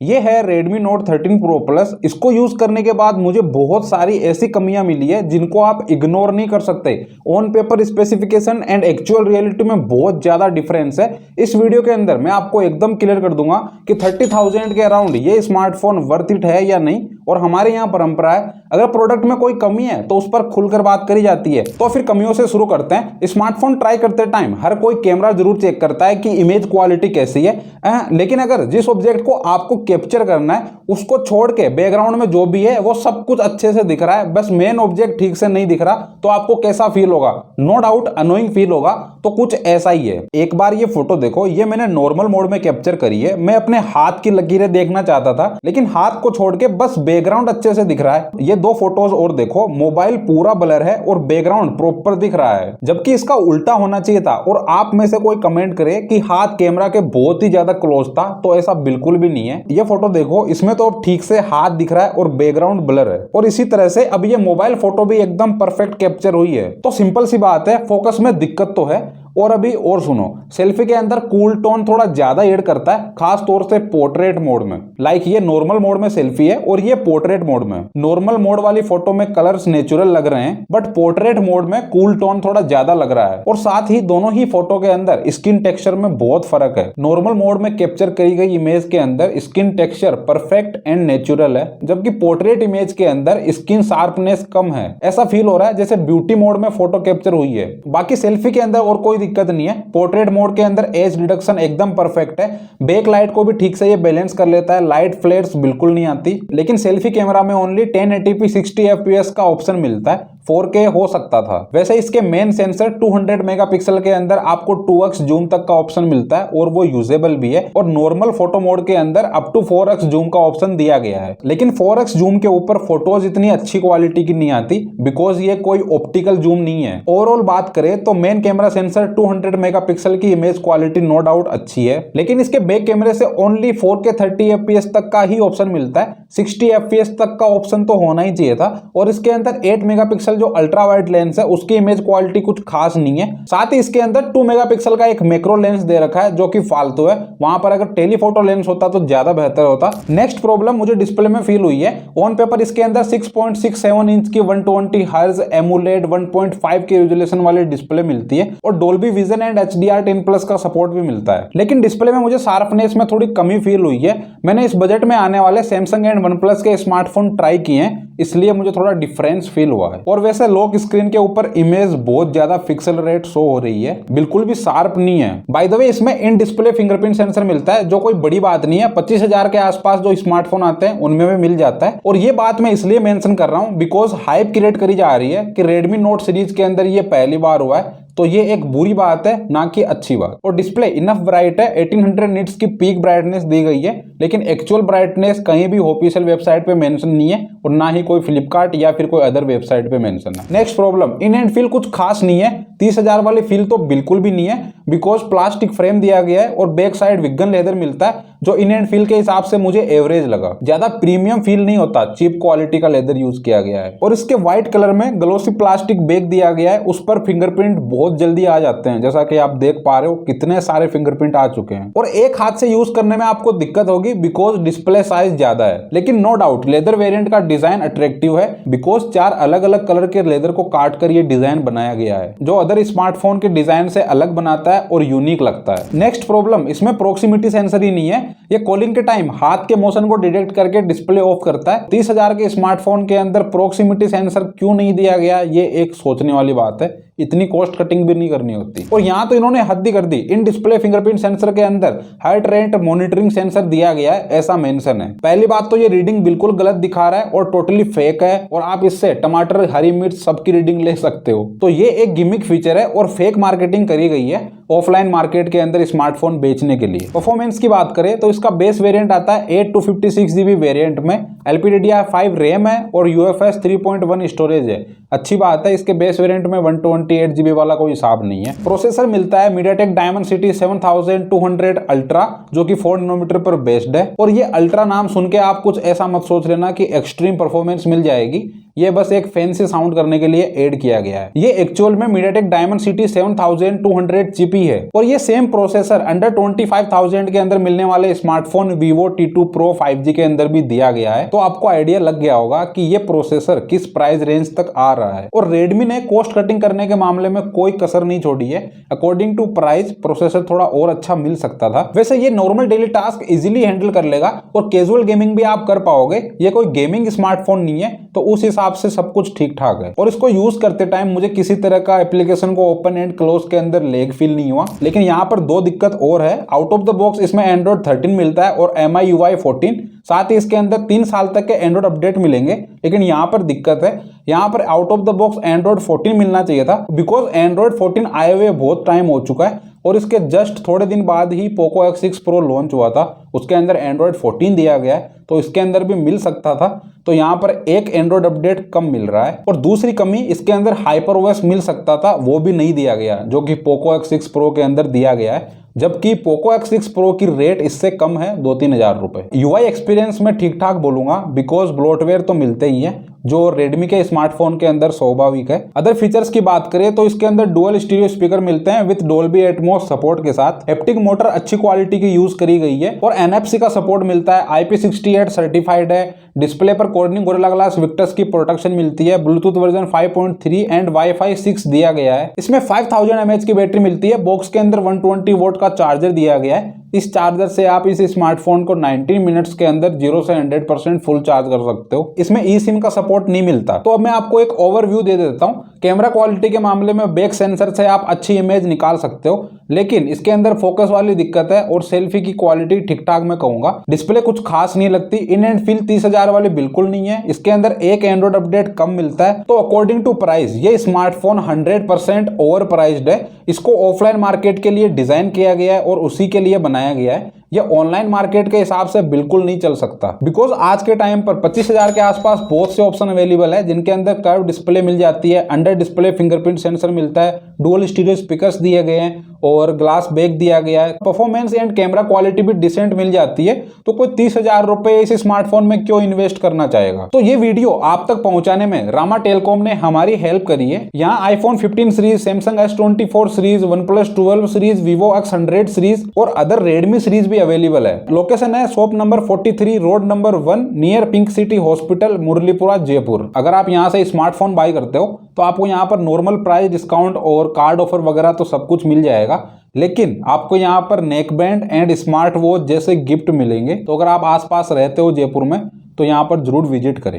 ये है Redmi Note 13 Pro Plus। इसको यूज करने के बाद मुझे बहुत सारी ऐसी कमियां मिली है जिनको आप इग्नोर नहीं कर सकते। On paper specification and actual reality में बहुत ज्यादा डिफरेंस है। इस वीडियो के अंदर मैं आपको एकदम क्लियर कर दूंगा कि 30,000 के अराउंड ये स्मार्टफोन वर्थ इट है या नहीं। और हमारे यहाँ परंपरा है, अगर प्रोडक्ट में कोई कमी है तो उस पर खुलकर बात करी जाती है। तो फिर कमियों से शुरू करते हैं। स्मार्टफोन ट्राई करते टाइम हर कोई कैमरा जरूर चेक करता है कि इमेज क्वालिटी कैसी है, लेकिन अगर जिस ऑब्जेक्ट को आपको कैप्चर करना है उसको छोड़ के बैकग्राउंड में जो भी है वो सब कुछ अच्छे से दिख रहा है, बस मेन ऑब्जेक्ट ठीक से नहीं दिख रहा, तो आपको कैसा फील होगा? नो डाउट अनोइंग फील होगा। तो कुछ ऐसा ही है। एक बार ये फोटो देखो, ये मैंने नॉर्मल मोड में कैप्चर करी है। मैं अपने हाथ की लकीरें देखना चाहता था, लेकिन हाथ को छोड़ के बस बैकग्राउंड अच्छे से दिख रहा है। ये दो फोटोज और देखो, मोबाइल पूरा ब्लर है और बैकग्राउंड प्रॉपर दिख रहा है, जबकि इसका उल्टा होना चाहिए था। और आप में से कोई कमेंट करे कि हाथ कैमरा के बहुत ही ज्यादा क्लोज था, तो ऐसा बिल्कुल भी नहीं है। ये फोटो देखो, इसमें तो अब ठीक से हाथ दिख रहा है और बैकग्राउंड ब्लर है। और इसी तरह से अब ये मोबाइल फोटो भी एकदम परफेक्ट कैप्चर हुई है। तो सिंपल सी बात है, फोकस में दिक्कत तो है। और अभी और सुनो, सेल्फी के अंदर कूल टोन थोड़ा ज्यादा ऐड करता है, खास तौर से पोर्ट्रेट मोड में। लाइक ये नॉर्मल मोड में सेल्फी है और ये पोर्ट्रेट मोड में। नॉर्मल मोड वाली फोटो में कलर्स नेचुरल लग रहे हैं, बट पोर्ट्रेट मोड में कूल टोन थोड़ा ज्यादा लग रहा है। और साथ ही दोनों ही फोटो के अंदर स्किन टेक्सचर में बहुत फर्क है। नॉर्मल मोड में कैप्चर करी गई इमेज के अंदर skin texture perfect and natural है, जबकि पोर्ट्रेट इमेज के अंदर स्किन शार्पनेस कम है। ऐसा फील हो रहा है जैसे ब्यूटी मोड में फोटो कैप्चर हुई है। बाकी सेल्फी के अंदर और कोई दिक्कत नहीं है। पोर्ट्रेट मोड के अंदर एज रिडक्शन एकदम परफेक्ट है। बैक लाइट को भी ठीक से ये बैलेंस कर लेता है, लाइट फ्लेयर्स बिल्कुल नहीं आती। लेकिन सेल्फी कैमरा में ओनली 1080p 60 fps का ऑप्शन मिलता है, 4K हो सकता था। वैसे इसके मेन सेंसर 200 मेगापिक्सल के अंदर आपको 2x जूम तक का ऑप्शन मिलता है और वो यूजेबल भी है। और नॉर्मल फोटो मोड के अंदर अप टू 4x जूम का ऑप्शन दिया गया है। लेकिन 4x जूम के ऊपर फोटोज इतनी अच्छी क्वालिटी की नहीं आती, बिकॉज ये कोई ऑप्टिकल जूम नहीं है। ओवरऑल बात करें तो मेन कैमरा सेंसर 200 मेगापिक्सल की इमेज क्वालिटी नो डाउट अच्छी है, लेकिन इसके बैक कैमरे से ओनली 4K 30 fps तक का ही ऑप्शन मिलता है। 60 fps तक का ऑप्शन तो होना ही चाहिए था। और इसके अंदर 8 मेगापिक्सल जो अल्ट्रा वाइड लेंस है उसकी इमेज क्वालिटी कुछ खास नहीं है। साथ ही इसके अंदर 2 मेगापिक्सल का एक मैक्रो लेंस दे रखा है जो कि फालतू है। वहां पर अगर टेलीफोटो लेंस होता तो ज्यादा बेहतर होता। नेक्स्ट प्रॉब्लम मुझे डिस्प्ले में फील हुई है। ऑन पेपर इसके अंदर 6.67 इंच की 120 हर्ट्ज एमोलेड 1.5 के रेजोल्यूशन वाली डिस्प्ले मिलती है और डोल्बी विजन एंड HDR10+ का सपोर्ट भी मिलता है। लेकिन डिस्प्ले में मुझे शार्पनेस में थोड़ी कमी फील हुई है। मैंने इस बजट में आने वाले सैमसंग एंड OnePlus के स्मार्टफोन ट्राई किए हैं, इसलिए मुझे थोड़ा डिफरेंस फील हुआ है। और वैसे लॉक स्क्रीन के ऊपर इमेज बहुत ज्यादा पिक्सल रेट शो हो रही है, बिल्कुल भी शार्प नहीं है। बाय द वे इसमें इन डिस्प्ले फिंगरप्रिंट सेंसर मिलता है, जो कोई बड़ी बात नहीं है। 25,000 के आसपास जो स्मार्टफोन आते हैं उनमें भी मिल जाता है। और ये बात मैं इसलिए मेंशन कर रहा हूं बिकॉज हाइप क्रिएट करी जा रही है कि Redmi Note सीरीज के अंदर ये पहली बार हुआ है। तो ये एक बुरी बात है, ना कि अच्छी बात। और डिस्प्ले इनफ ब्राइट है, 1800 निट्स की पीक ब्राइटनेस दी गई है, लेकिन एक्चुअल ब्राइटनेस कहीं भी ऑफिशियल वेबसाइट पे मेंशन नहीं है और ना ही कोई फ्लिपकार्ट या फिर कोई अदर वेबसाइट पे मेंशन है। Next problem, in and feel कुछ खास नहीं है। 30,000 वाली फील तो बिल्कुल भी नहीं है, बिकॉज प्लास्टिक फ्रेम दिया गया है और बैक साइड विगन लेदर मिलता है, जो इन एंड फील के हिसाब से मुझे एवरेज लगा। ज्यादा प्रीमियम फील नहीं होता, चीप क्वालिटी का लेदर यूज किया गया है। और इसके व्हाइट कलर में ग्लोसी प्लास्टिक बैग दिया गया है, उस पर फिंगरप्रिंट बहुत जल्दी आ जाते हैं। जैसा कि आप देख पा रहे हो कितने सारे फिंगरप्रिंट आ चुके हैं। और एक हाथ से यूज करने में आपको दिक्कत होगी बिकॉज डिस्प्ले साइज ज्यादा है। लेकिन नो डाउट लेदर वेरिएंट का डिजाइन अट्रैक्टिव है, बिकॉज 4 अलग अलग कलर के लेदर को काट कर ये डिजाइन बनाया गया है, जो अदर स्मार्टफोन के डिजाइन से अलग बनाता है और यूनिक लगता है। नेक्स्ट प्रॉब्लम, इसमें प्रोक्सिमिटी सेंसर ही नहीं है। ये कॉलिंग के टाइम हाथ के मोशन को डिटेक्ट करके डिस्प्ले ऑफ करता है। 30,000 के स्मार्टफोन के अंदर प्रोक्सिमिटी सेंसर क्यों नहीं दिया गया, ये एक सोचने वाली बात है। इतनी कॉस्ट कटिंग भी नहीं करनी होती। और यहाँ तो इन्होंने हद ही कर दी। इन डिस्प्ले फिंगरप्रिंट सेंसर के अंदर हार्ट रेट मॉनिटरिंग सेंसर दिया गया है, ऐसा मेंशन है। पहली बात तो ये रीडिंग बिल्कुल गलत दिखा रहा है और टोटली फेक है, और आप इससे टमाटर, हरी मिर्च सबकी रीडिंग ले सकते हो। तो ये एक गिमिक फीचर है और फेक मार्केटिंग करी गई है ऑफलाइन मार्केट के अंदर स्मार्टफोन बेचने के लिए। परफॉर्मेंस की बात करें तो इसका बेस वेरिएंट आता है 8 to 56 GB वेरिएंट में। LPDDR5 रैम है और UFS 3.1 स्टोरेज है। अच्छी बात है, इसके बेस वेरिएंट में 128 GB वाला कोई हिसाब नहीं है। प्रोसेसर मिलता है MediaTek Dimensity 7200 अल्ट्रा, जो कि 4 नैनोमीटर पर बेस्ड है। और ये अल्ट्रा नाम सुन के आप कुछ ऐसा मत सोच लेना कि एक्सट्रीम परफॉर्मेंस मिल जाएगी। ये बस एक फैंसी साउंड करने के लिए ऐड किया गया है। ये एक्चुअल में MediaTek Dimensity 7200 GP है और ये सेम प्रोसेसर अंडर 25,000 के अंदर मिलने वाले smartphone Vivo T2 Pro 5G के अंदर भी दिया गया है। तो आपको आइडिया लग गया होगा कि ये प्रोसेसर किस प्राइस रेंज तक आ रहा है। और Redmi ने कॉस्ट कटिंग करने के मामले में कोई कसर नहीं छोड़ी है। अकॉर्डिंग टू प्राइस प्रोसेसर थोड़ा और अच्छा मिल सकता था। वैसे ये normal daily task easily handle कर लेगा और कैजुअल गेमिंग भी आप कर पाओगे। ये कोई गेमिंग स्मार्टफोन नहीं है, तो उस हिसाब से सब कुछ ठीक ठाक है। और इसको यूज करते टाइम मुझे किसी तरह का एप्लीकेशन को ओपन एंड क्लोज के अंदर लेग फील नहीं हुआ। लेकिन यहाँ पर दो दिक्कत और है। आउट ऑफ द बॉक्स इसमें Android 13 मिलता है और MIUI 14, साथ ही इसके अंदर 3 साल तक के एंड्रॉइड अपडेट मिलेंगे। लेकिन यहाँ पर दिक्कत है, यहाँ पर out of the box Android 14 मिलना चाहिए था, बिकॉज Android 14 आए हुए बहुत टाइम हो चुका है और इसके जस्ट थोड़े दिन बाद ही Poco X6 Pro लॉन्च हुआ था, उसके अंदर Android 14 दिया गया है, तो इसके अंदर भी मिल सकता था। तो यहाँ पर एक एंड्रॉइड अपडेट कम मिल रहा है। और दूसरी कमी, इसके अंदर HyperOS मिल सकता था, वो भी नहीं दिया गया, जो कि Poco X6 Pro के अंदर दिया गया है, जबकि Poco X6 Pro की रेट इससे कम है 2-3 हज़ार रुपए। UI एक्सपीरियंस में ठीक ठाक बोलूंगा, बिकॉज ब्लोटवेयर तो मिलते ही है, जो Redmi के स्मार्टफोन के अंदर स्वाभाविक है। अदर फीचर्स की बात करें तो इसके अंदर डुअल स्टीरियो स्पीकर मिलते हैं विद Dolby Atmos सपोर्ट के साथ। हेप्टिक मोटर अच्छी क्वालिटी की यूज करी गई है और NFC का सपोर्ट मिलता है। IP68 सर्टिफाइड है। डिस्प्ले पर Corning Gorilla Glass Victus की प्रोटेक्शन मिलती है। ब्लूटूथ वर्जन 5.3 एंड Wi-Fi 6 दिया गया है। इसमें 5000 mAh की बैटरी मिलती है। बॉक्स के अंदर 120 वोल्ट का चार्जर दिया गया है। इस चार्जर से आप इस स्मार्टफोन को 90 मिनट्स के अंदर 0 से 100% फुल चार्ज कर सकते हो। इसमें eSIM का सपोर्ट नहीं मिलता। तो अब मैं आपको एक ओवरव्यू दे देता हूँ। कैमरा क्वालिटी के मामले में बैक सेंसर से आप अच्छी इमेज निकाल सकते हो, लेकिन इसके अंदर फोकस वाली दिक्कत है और सेल्फी की क्वालिटी ठीक ठाक मैं कहूंगा। डिस्प्ले कुछ खास नहीं लगती। इन एंड फील 30,000 वाली बिल्कुल नहीं है। इसके अंदर एक एंड्रॉइड अपडेट कम मिलता है। तो अकॉर्डिंग टू प्राइस ये स्मार्टफोन 100% ओवर प्राइस्ड है। इसको ऑफलाइन मार्केट के लिए डिजाइन किया गया है और उसी के लिए बनाया गया है। यह ऑनलाइन मार्केट के हिसाब से बिल्कुल नहीं चल सकता, बिकॉज आज के टाइम पर 25,000 के आसपास बहुत से ऑप्शन अवेलेबल है, जिनके अंदर कर्व डिस्प्ले मिल जाती है, अंडर डिस्प्ले फिंगरप्रिंट सेंसर मिलता है, डुअल स्टीरियो स्पीकर्स दिए गए हैं और ग्लास बैक दिया गया है। परफॉर्मेंस एंड कैमरा क्वालिटी भी डिसेंट मिल जाती है। तो कोई 30,000 रुपए इस स्मार्टफोन में क्यों इन्वेस्ट करना चाहेगा। तो ये वीडियो आप तक पहुंचाने में रामा टेलीकॉम ने हमारी हेल्प करी है। यहाँ iPhone 15 series, Samsung S24 series, OnePlus 12 series, Vivo X100 series और अदर Redmi सीरीज भी अवेलेबल है। लोकेशन है shop number 43, road number 1, near pink city hospital, Murlipura, Jaipur. अगर आप यहाँ से स्मार्टफोन बाय करते हो तो आपको यहाँ पर नॉर्मल प्राइस डिस्काउंट और कार्ड ऑफर वगैरह तो सब कुछ मिल जाएगा, लेकिन आपको यहाँ पर neck band and smart watch जैसे गिफ्ट मिलेंगे। तो अगर आप आसपास रहते हो जयपुर में तो यहाँ पर जरूर विजिट करें।